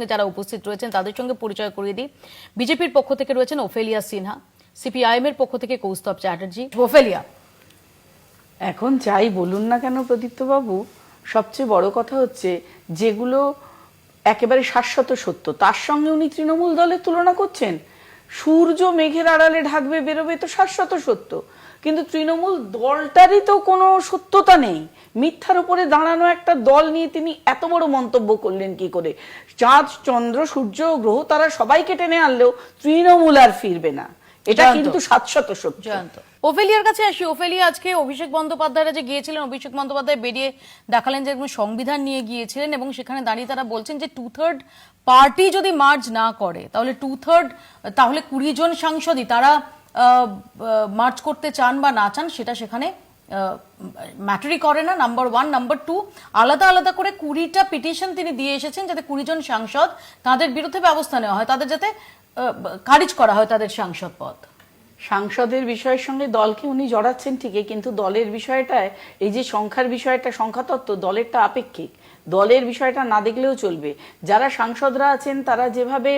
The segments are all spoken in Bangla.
যারা উপস্থিত রয়েছেন তাদের সঙ্গে পরিচয় করিয়ে দিই। বিজেপির পক্ষ থেকে রয়েছেন ওফেলিয়া সিনহা, সিপিআইএম এর পক্ষ থেকে কৌস্তব চ্যাটার্জি। ওফেলিয়া, এখন যাই বলুন না কেন প্রদীপ্ত বাবু, সবচেয়ে বড় কথা হচ্ছে যেগুলো একেবারে শাশ্বত সত্য তার সঙ্গে উনি তৃণমূল দলের তুলনা করছেন। সূর্য মেঘের আড়ালে ঢাকবে বেরোবে তো শাশ্বত সত্য, কিন্তু তৃণমূল দলটারই তো কোনো সত্যতা নেই। মিথ্যার উপরে দাঁড়ানো একটা দল নিয়ে তিনি এত বড় মন্তব্য করলেন কি করে? চাঁদ চন্দ্র সূর্য গ্রহ তারা সবাইকে টেনে আনলেও তৃণমূল আর ফিরবে না, এটা কিন্তু শাশ্বত সত্য। ওফেলিয়ার কাছে আসি। ওফেলিয়া, আজকে অভিষেক বন্দ্যোপাধ্যায়রা যে গিয়েছিলেন, অভিষেক বন্দ্যোপাধ্যায় বেরিয়ে দেখালেন যে সংবিধান নিয়ে গিয়েছিলেন এবং সেখানে দাঁড়িয়ে তারা বলছেন যে 2/3 পার্টি যদি মার্জ না করে তাহলে 2/3 তাহলে 20 জন সাংসদই তারা মার্চ করতে চান বা না চান সেটা সেখানে ম্যাটারই করে না। নাম্বার 1। নাম্বার 2, আলাদা আলাদা করে 20টা পিটিশন তিনি দিয়ে এসেছেন যাতে 20 জন সাংসদ তাদের বিরুদ্ধে ব্যবস্থা নেওয়া হয়, তাদের যাতে খারিজ করা হয় তাদের সাংসদ পদ। সাংসদের বিষয়ের সঙ্গে দলকে উনি জড়াচ্ছেন ঠিকই, কিন্তু দলের বিষয়টায় এই যে সংখ্যার বিষয়টা, সংখ্যাতত্ত্ব দলেরটা আপেক্ষিক, দলের বিষয়টা না দেখলেও চলবে। যারা সাংসদরা আছেন তারা যেভাবে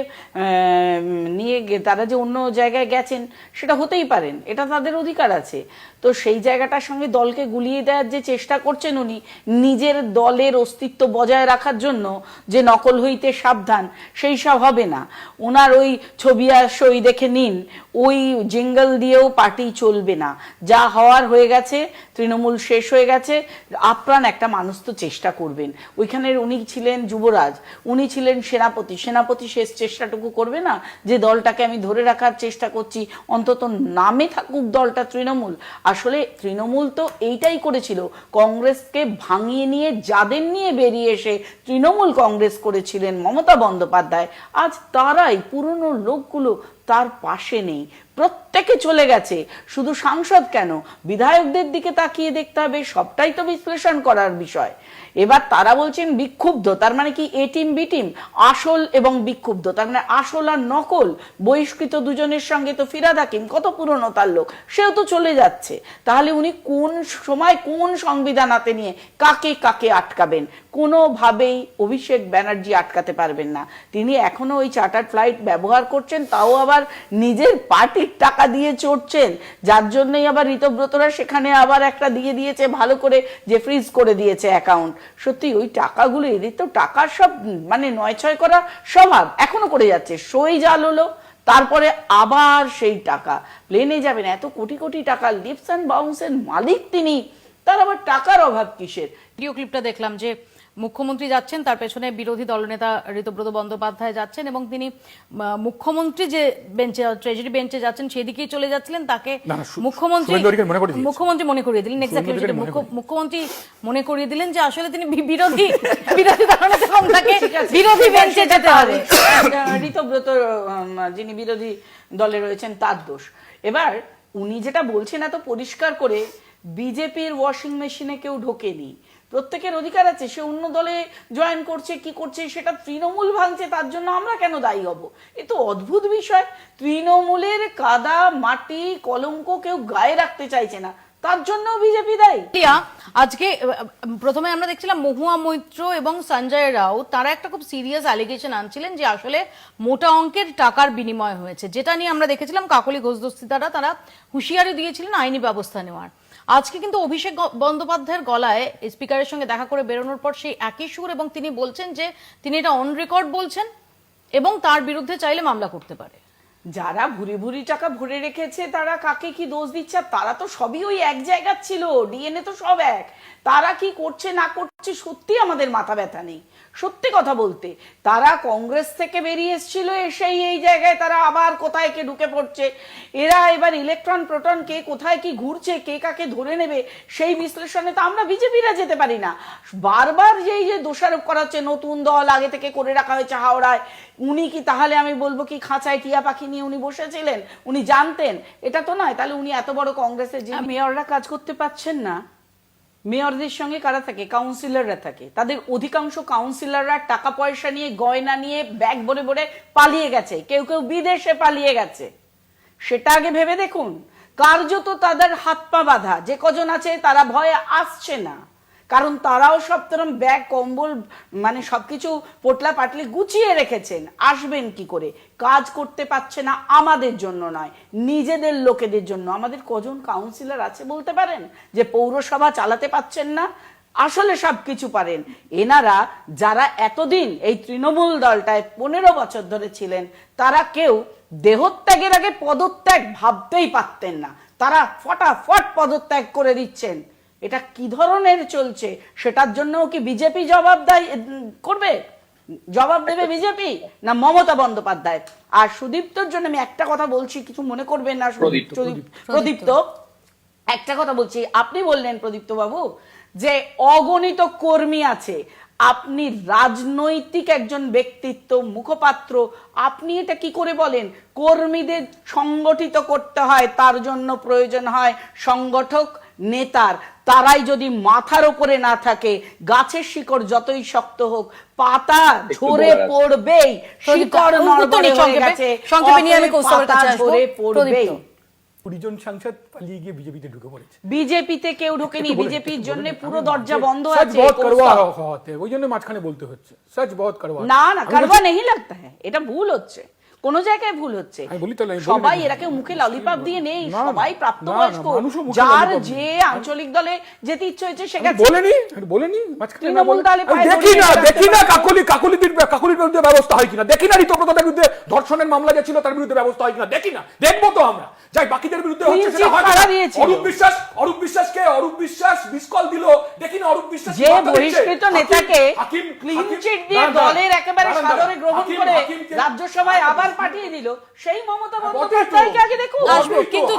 তারা যে অন্য জায়গায় গেছেন সেটা হতেই পারেন, এটা তাদের অধিকার আছে। তো সেই জায়গাটার সঙ্গে দলকে গুলিয়ে দেওয়ার যে চেষ্টা করছেন উনি, নিজের দলের অস্তিত্ব বজায় রাখার জন্য যে নকল হইতে সাবধান, সেই সব হবে না। ওনার ওই ছবি আর সই দেখে নিন, ওই জিঙ্গল দিয়েও পার্টি চলবে না। যা হওয়ার হয়ে গেছে, তৃণমূল শেষ হয়ে গেছে। আপ্রাণ একটা মানুষ তো চেষ্টা করবেন। ওইখানের উনি ছিলেন যুবরাজ, উনি ছিলেন সেনাপতি, সেনাপতি শেষ চেষ্টাটুকু করবে না যে দলটাকে আমি ধরে রাখার চেষ্টা করছি, অন্তত নামে থাকুক দলটা তৃণমূল। আসলে তৃণমূল তো এইটাই করেছিল, কংগ্রেসকে ভাঙিয়ে নিয়ে যাদের নিয়ে বেরিয়ে এসে তৃণমূল কংগ্রেস করেছিলেন মমতা বন্দ্যোপাধ্যায়, আজ তারাই পুরনো লোকগুলো তার পাশে নেই, প্রত্যেকে চলে গেছে। শুধু সাংসদ কেন, বিধায়কদের দিকে তাকিয়ে দেখতে হবে, সবটাই তো বিশ্লেষণ করার বিষয়। এবার তারা বলছেন বিক্ষুব্ধ, তার মানে কি এ টিম বি টিম, আসল এবং বিক্ষুব্ধ, তার মানে আসল আর নকল। বহিষ্কৃত দুজনের সঙ্গে তো ফিরাদ হাকিম, কত পুরনো তার লোক, সেও তো চলে যাচ্ছে। তাহলে উনি কোন সময় কোন সংবিধান হাতে নিয়ে কাকে কাকে আটকাবেন? কোনোভাবেই অভিষেক ব্যানার্জি আটকাতে পারবেন না। তিনি এখনো ওই চার্টার্ড ফ্লাইট ব্যবহার করছেন, তাও আবার নিজের পার্টির টাকা দিয়ে চড়ছেন, যার জন্যই আবার ঋতব্রতরা সেখানে আবার একটা দিয়ে দিয়েছে ভালো করে, যে ফ্রিজ করে দিয়েছে অ্যাকাউন্ট। সত্যি ওই টাকাগুলো, এদের তো টাকার সব মানে নয় ছয় করা স্বভাব, এখনো করে যাচ্ছে। সই জাল হলো, তারপরে আবার সেই টাকা প্লেনে যাবেন, এত কোটি কোটি টাকা লিপস অ্যান্ড বাউন্সের মালিক তিনি, তার আবার টাকার অভাব কিসের? ভিডিও ক্লিপটা দেখলাম যে মুখ্যমন্ত্রী যাচ্ছেন, তার পেছনে বিরোধী দলনেতা ঋতব্রত বন্দ্যোপাধ্যায় যাচ্ছেন এবং তিনি মুখ্যমন্ত্রী যে বেঞ্চে, ট্রেজারি বেঞ্চে যাচ্ছেন সেদিকেই চলে যাচ্ছিলেন। তাকে মুখ্যমন্ত্রী মনে করিয়ে দিলেন, এক্স্যাক্টলি মুখ্যমন্ত্রী মনে করিয়ে দিলেন যে আসলে তিনি বিরোধী দলনেতা কম, তাকে বিরোধী বেঞ্চে যেতে হবে। ঋতব্রত যিনি বিরোধী দলে রয়েছেন তার দোষ। এবার উনি যেটা বলছেন এত পরিষ্কার করে, বিজেপির ওয়াশিং মেশিনে কেউ ঢোকেনি, প্রত্যেকের অধিকার আছে, সে অন্য দলে জয়েন করছে কি করছে সেটা তৃণমূল ভাঙছে, তার জন্য আমরা কেন দায়ী হব? এ তো অদ্ভুত বিষয়। তৃণমূলের কাদা মাটি কলঙ্ক কেউ গায়ে রাখতে চাইছে না, তার জন্য বিজেপি দায়ী। আজকে প্রথমে আমরা দেখছিলাম মহুয়া মৈত্র এবং সঞ্জয় রাও, তারা একটা খুব সিরিয়াস অ্যালিগেশন আনছিলেন যে আসলে মোটা অঙ্কের টাকার বিনিময় হয়েছে, যেটা নিয়ে আমরা দেখেছিলাম কাকলি ঘোষদস্তিদাররা তারা হুঁশিয়ারি দিয়েছিলেন আইনি ব্যবস্থা নেওয়ার। আজকে কিন্তু অভিষেক বন্দ্যোপাধ্যায়ের গলায় স্পিকারের সঙ্গে দেখা করে বেরোনোর পর সেই একই সুর, এবং তিনি বলছেন যে তিনি এটা অন রেকর্ড বলছেন এবং তার বিরুদ্ধে চাইলে মামলা করতে পারে। যারা ভুরি ভুরি টাকা ভরে রেখেছে তারা কাকে কি দোষ দিচ্ছে? তারা তো সবই ওই এক জায়গার ছিল, ডিএনএ তো সব এক। তারা কি করছে না করছে সত্যি আমাদের মাথা ব্যথা নেই। সত্যি কথা বলতে, তারা কংগ্রেস থেকে বেরিয়ে এসেছিল, এসেই এই জায়গায় তারা আবার কোথায় কে ঢুকে পড়ছে। এরা এবার ইলেকট্রন প্রোটন কে কোথায় কি ঘুরছে, কে কাকে ধরে নেবে, সেই বিশ্লেষণে তো আমরা বিজেপিরা যেতে পারি না। বারবার যেই যে দোষারোপ করা হচ্ছে নতুন দল আগে থেকে করে রাখা হয়েছে হাওড়ায়, উনি কি তাহলে আমি বলবো কি খাঁচায় টিয়া পাখি নিয়ে উনি বসেছিলেন? উনি জানতেন? এটা তো নয়। তাহলে উনি এত বড় কংগ্রেসের যে মেয়ররা কাজ করতে পারছেন না, মেয়রদের সঙ্গে কারা থাকে? কাউন্সিলররা থাকে। তাদের অধিকাংশ কাউন্সিলররা টাকা পয়সা নিয়ে, গয়না নিয়ে, ব্যাগ ভরে ভরে পালিয়ে গেছে, কেউ কেউ বিদেশে পালিয়ে গেছে। সেটা আগে ভেবে দেখুন। কার্যত তাদের হাত পা বাঁধা, যে কজন আছে তারা ভয়ে আসছে না। কারণ তারাও সব তরম ব্যাগ কম্বল মানে সবকিছু পোটলা পাটলি গুছিয়ে রেখেছেন। আসবেন কি করে? কাজ করতে পারছে না আমাদের জন্য নয়, নিজেদের লোকেদের জন্য। আমাদের কজন কাউন্সিলর আছে বলতে পারেন যে পৌরসভা চালাতে পারছেন না? আসলে সবকিছু পারেন এনারা। যারা এতদিন এই তৃণমূল দলটায় 15 বছর ধরে ছিলেন, তারা কেউ দেহত্যাগের আগে পদত্যাগ ভাবতেই পারতেন না, তারা ফটাফট পদত্যাগ করে দিচ্ছেন। এটা কি ধরনের চলছে? সেটার জন্য কি বিজেপি করবে? জবাব দেবে বিজেপি না মমতা বন্দ্যোপাধ্যায়? আর সুদীপ্তর জন্য আমি একটা কথা বলছি, কিছু মনে করবেন না। প্রদীপ্ত, একটা কথা বলছি। আপনি বললেন প্রদীপ্ত বাবু যে অগণিত কর্মী আছে, আপনি রাজনৈতিক একজন ব্যক্তিত্ব, মুখপাত্র, আপনি এটা কি করে বলেন? কর্মীদের সংগঠিত করতে হয়, তার জন্য প্রয়োজন হয় সংগঠক নেতার। তারাই যদি মাথার উপরে না থাকে, গাছের শিকড় যতই শক্ত হোক, পাতা ঝরে পড়বেই। শিকড় নড়বড়ে হয়ে গেছে, পাতা ঝরে পড়বেই। 20 জন সাংসদ পালিয়ে গিয়ে বিজেপিতে ঢুকে পড়েছে। বিজেপিতে কেউ ঢোকেনি, বিজেপির জন্য পুরো দরজা বন্ধ আছে। ওই জন্য মাঝখানে বলতে হচ্ছে সচ বহুত করওয়া। না না, করওয়া नहीं लगता है, এটা ভুল হচ্ছে, কোন জায়গায় ভুল হচ্ছে। সবাই এরাকে মুখে ললিপপ দিয়ে নেই, সবাই প্রাপ্তবয়স্ক। যার যে আঞ্চলিক দলে যেতে ইচ্ছে হয়েছে সে গেছে। বলেনি দেখি না কাকুলির বিরুদ্ধে ব্যবস্থা হয় কিনা, দেখি না ঋতব্রতদের বিরুদ্ধে ধর্ষণের মামলা যে ছিল তার বিরুদ্ধে ব্যবস্থা হয় কিনা, দেখি না, দেখবো তো আমরা। যাই বাকিদের বিরুদ্ধে হচ্ছে সেটা হয় না। অরূপ বিশ্বাস মিসকল দিল, দেখি না অরূপ বিশ্বাস যে বহিষ্কৃত নেতাকে ক্লিন চিট দিয়ে দলের একেবারে সাদরে গ্রহণ করে রাজ্যসভায় আবার পাঠিয়ে দিল, সেই মমতা বন্দ্যোপাধ্যায়কে আগে দেখুন। কিন্তু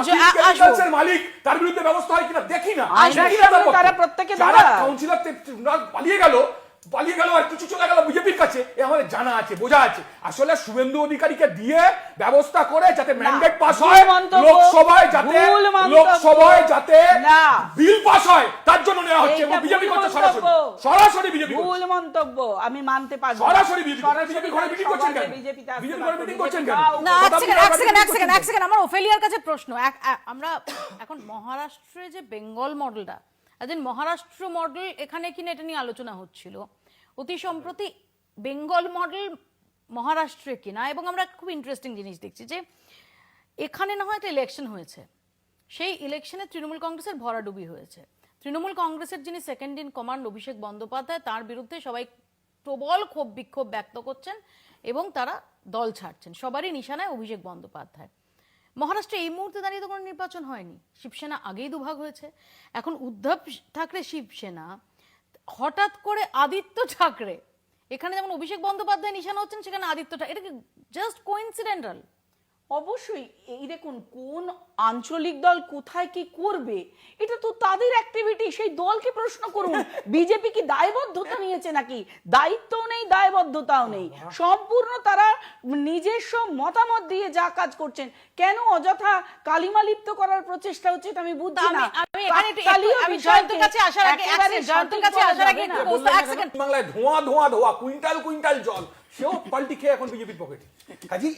মালিক তার বিরুদ্ধে ব্যবস্থা হয় কিনা দেখি না। তারা প্রত্যেকে ধরা কাউন্সিলর পালিয়ে গেল আর কিছু চলে গেল বিজেপির কাছে, এ আমাদের জানা আছে, বোঝা আছে। আসলে শুভেন্দু অধিকারীকে দিয়ে ব্যবস্থা করে যাতে ম্যান্ডেট পাস হয়, লোকসভায় যাতে বিল পাস হয়, তার জন্য নেওয়া হচ্ছে। বিজেপি করছে সরাসরি বিজেপি ভুল মন্তব্য, আমি মানতে পারবো। সরাসরি বিজেপি ঘরে মিটিং করছেন কেন? বিজেপি ঘরে মিটিং করছেন কেন? না, এক সেকেন্ড আমার ওফেলিয়ার কাছে প্রশ্ন। আমরা এখন মহারাষ্ট্রে যে বেঙ্গল মডেলটা, মহারাষ্ট্র মডেল এখানে কিনা এটা নিয়ে আলোচনা হচ্ছিল অতি সম্প্রতি, বেঙ্গল মডেল মহারাষ্ট্রে কিনা। এবং আমরা খুব ইন্টারেস্টিং জিনিস দেখছি যে এখানে না হয় একটা ইলেকশন হয়েছে, সেই ইলেকশনে তৃণমূল কংগ্রেসের ভরাডুবি হয়েছে। তৃণমূল কংগ্রেসের যিনি second in command Abhishek Bandyopadhyay, তার বিরুদ্ধে সবাই প্রবল বিক্ষোভ ব্যক্ত করছেন এবং তারা দল ছাড়ছেন। সবারই নিশানায় অভিষেক বন্দ্যোপাধ্যায়। মহারাষ্ট্রে এই মুহূর্তে দাঁড়িয়ে তো কোনো নির্বাচন হয়নি, শিবসেনা আগেই দুভাগ হয়েছে। এখন উদ্ধব ঠাকরে শিবসেনা, হঠাৎ করে আদিত্য ঠাকরে, এখানে যেমন অভিষেক বন্দ্যোপাধ্যায় নিশানা হচ্ছেন, সেখানে আদিত্য ঠাকরে। এটা কি জাস্ট কোইন্সিডেন্টাল? অবশ্যই। এই দেখুন, কোন আঞ্চলিক দল কোথায় কি করবে এটা তো তাদের অ্যাক্টিভিটি, সেই দলকে প্রশ্ন করুন। বিজেপি কি দায়বদ্ধতা নিয়েছে নাকি? দায়িত্বও নেই, দায়বদ্ধতাও নেই, সম্পূর্ণ তারা নিজস্ব মতামত দিয়ে যা কাজ করছেন। কেন অযথা কালিমা লিপ্ত করার প্রচেষ্টা হচ্ছে এটা আমি বুঝছি না। আমি জয়ন্তের কাছে আসার আগে বাংলায় ধোঁয়া কুইন্টাল জল, সেও পাল্টি খেয়ে এখন বিজেপির পকেটে। কাজে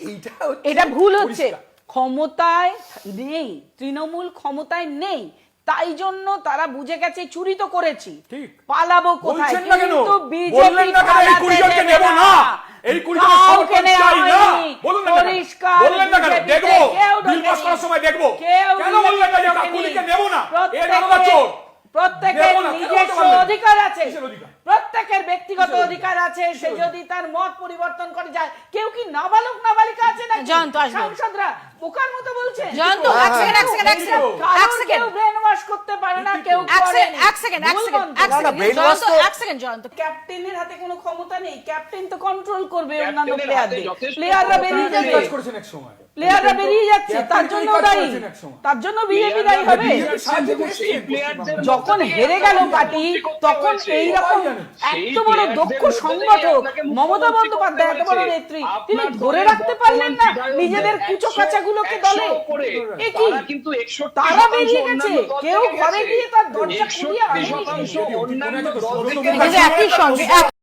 এটা ভুল হচ্ছে। ক্ষমতায় নেই, তৃণমূল ক্ষমতায় নেই, তাই জন্য তারা বুঝে গেছে চুরি তো করেছি, পালাবো কোথায়। কিন্তু বিজেপি পালাতে নেব না, এই 20 জনের সমর্থন চাই না। বলুন না দেখবো বিল পাস করার সময় দেখবো, কেন বললেন না যে কাকুলিকে নেব না? এর নাম চোর। প্রত্যেকের নিজস্ব অধিকার আছে, প্রত্যেকের ব্যক্তিগত অধিকার আছে। সে যদি তার মত পরিবর্তন করে যায়, কেউ কি নাবালক নাবালিকা আছে না? সাংসদরা বোকার মতো বলছে। কেউ ব্রেন ওয়াশ করতে পারে না, কেউ ক্যাপ্টেনের হাতে কোনো ক্ষমতা নেই, ক্যাপ্টেন তো কন্ট্রোল করবে অন্যান্য প্লেয়ারদের। প্লেয়াররা বেরিয়ে যাবে, প্লেয়াররা বেরিয়ে যাচ্ছে, তার জন্য দায়ী, তার জন্য বিজেপি দায়ী হবে। যখন হেরে গেল পার্টি, তখন এইরকম এত বড় দক্ষ সংগঠক মমতা বন্দ্যোপাধ্যায়, এত বড় নেত্রী, তিনি ধরে রাখতে পারলেন না নিজেদের কুচোকাচা গুলোকে দলে। তারা বেরিয়ে গেছে, কেউ ঘরে গিয়ে তার দরজা খুলিয়ে